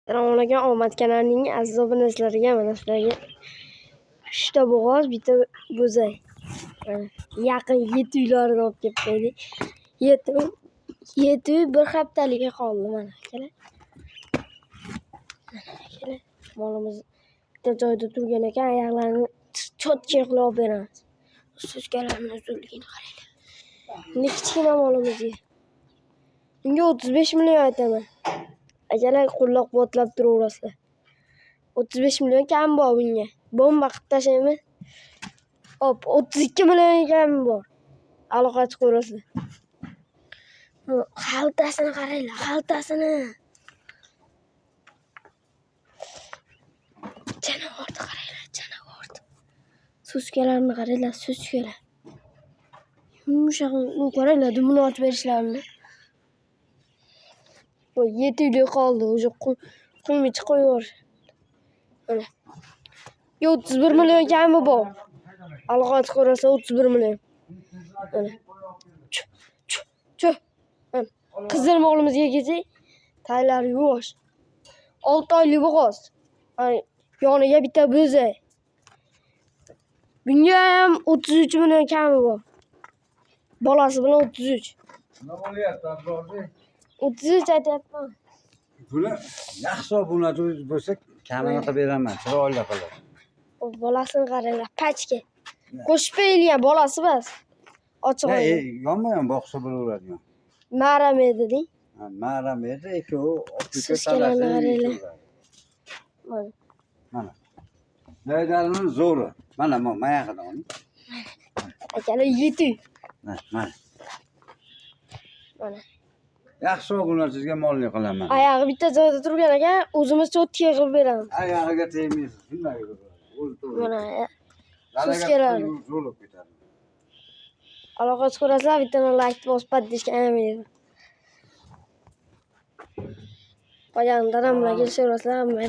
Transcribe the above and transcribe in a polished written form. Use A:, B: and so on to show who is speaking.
A: Assalomu alaykum, Omad kanalining aziz obunachilariga, mana shularga 3 ta bo'g'oz, bitta bo'zay. Yaqin 7 uylarni olib kelib qo'ydik. 7 uy bir haftaliga qoldi mana akalar. Molimiz bitta joyda turgan ekan, oyoqlarini cho'tcha qilib beramiz. Suskalarning uzunligini qaranglar. Endi kichkina molimizga. Bunga 35 million aytaman. Akalar qo'llab-quvvatlab turaverasizlar. 35 million kam bor bunga. Bomba qilib tashlaymiz. Hop, 32 million kam bor. Aloqa chiqib ko'rasizlar. Xaltasini qaranglar, xaltasini. Janavorni qaranglar, janavorni. Suskalarni qaranglar, suskalar. Yumshoq, qaranglar, dumini ochib berishlarini. Bu 7 uyda qoldi, o'sha qumich qo'yib. Mana. 31 million kami bor. Aloqa chiqib ko'rasa 31 million. Mana. Chu. Qizil molimizga kelsak, taylari yuvosh. 6 oylik bo'g'oz. Yoniga bitta bo'zay. Bunga ham 33 million kami bor. Bolasi bilan 33.
B: Nima bo'lyapti, Abdurozak?
A: 33 aytyapman.
B: Buni yaxshi bunaqa bo'lsa, kamini qilib beraman, chiroyli qilib.
A: Bolasini qaranglar, pachka. Qo'shib berilgan bolasi bas. Ochiq olgan.
B: Yonma-yon boqsa bo'laveradigan.
A: Maramedi deng.
B: Maramedi, ikkovi
A: Suskalarni qaranglar.
B: Mana. Daydaning zo'ri. Mana mayog'idan oling.
A: Akalar 7 uy.
B: Mana.
A: Mana.
B: Yaxshi bular sizga molli qilaman.
A: Oyog'i bitta joyda turgan ekan, o'zimiz cho'tga qilib beramiz.
B: Oyog'iga tegmaysiz, shunday qilib.
A: Mana. Suskalar.
B: Zo'rlab ketadi.
A: Aloqa chiqarasizlar, bitta like bosib paddishga ayamaydi. Qo'ygandan hamma kelishib, hamma